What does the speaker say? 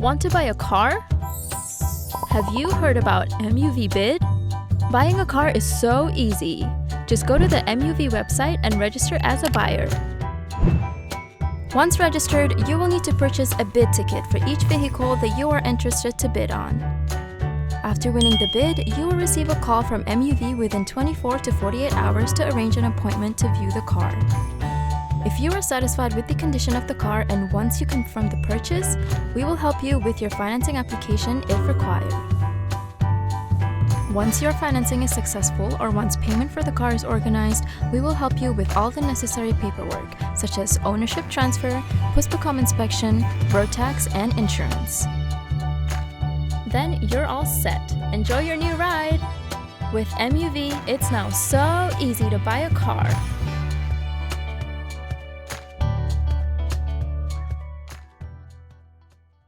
Want to buy a car? Have you heard about muvbid? Buying a car is so easy. Just go to the MUV website and register as a buyer. Once registered, you will need to purchase a bid ticket for each vehicle that you are interested to bid on. After winning the bid, you will receive a call from MUV within 24 to 48 hours to arrange an appointment to view the car. If you are satisfied with the condition of the car and once you confirm the purchase, we will help you with your financing application if required. Once your financing is successful or once payment for the car is organized, we will help you with all the necessary paperwork, such as ownership transfer, post-become inspection, road tax, and insurance. Then you're all set. Enjoy your new ride! With MUV, it's now so easy to buy a car.